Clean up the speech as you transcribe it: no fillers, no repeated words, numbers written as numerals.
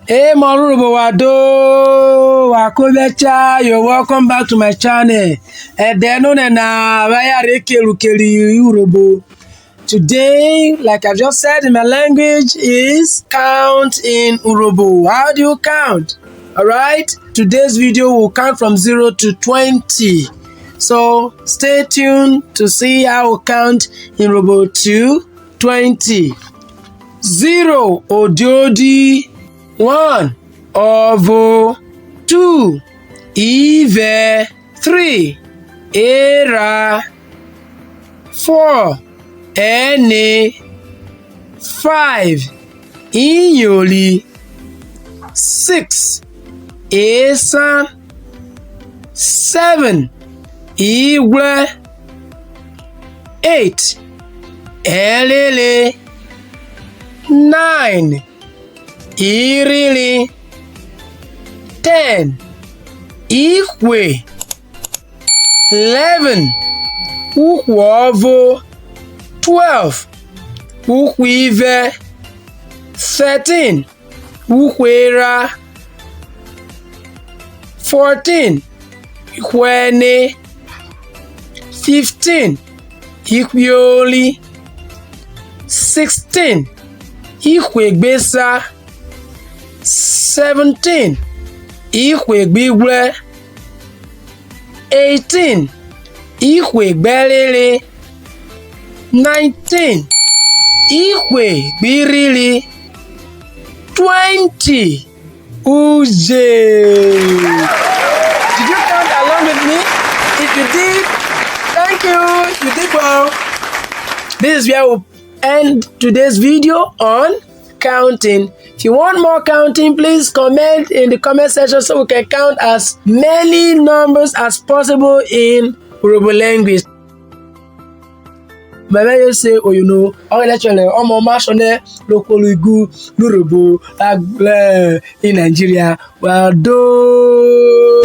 Hey, Urhobo Wado, Wakobecha, you're welcome back to my channel. Urhobo. Today, like I've just said in my language, is count in Urhobo. How do you count? Alright, today's video will count from 0 to 20. So stay tuned to see how we count in Urhobo to 20. 0, Odiodi. 1, Ovo. 2, Ive. 3, Era. 4, Ene. 5, Inyoli. 6, Esa. 7, Igwe. 8, Elele. 9, Irili. 10, Ikwe. 11, Ukwovo. 12, Ukwive. 13, Ukwera. 14, Ikwene. 15, Ikwioli. 16, Ikwegbesa. 17, Ikwegbigwe. 18, Ikwegbelele. 19, Ikwegbirili. 20, Uje. Did you count along with me? If you did, thank you. You did well. This is where we'll end today's video on counting. If you want more counting, please comment in the comment section so we can count as many numbers as possible in Urhobo language. My man say, oh, you know, Urhobo Omashone, local Urhobo in Nigeria. Well, do.